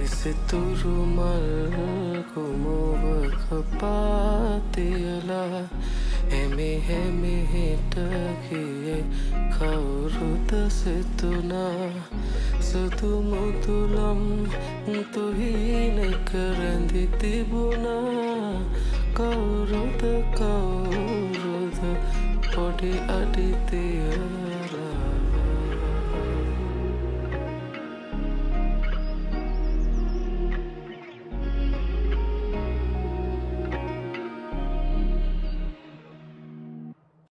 සිතුරු මල් කුමුවක පාතියලා හෙමි හෙමිහිට ගියේ කවුරුද සිතුනා සුදු මුදුලම් තුහිනක රැඳි තිබුණා කවුරුද පොඩි අඩිතිය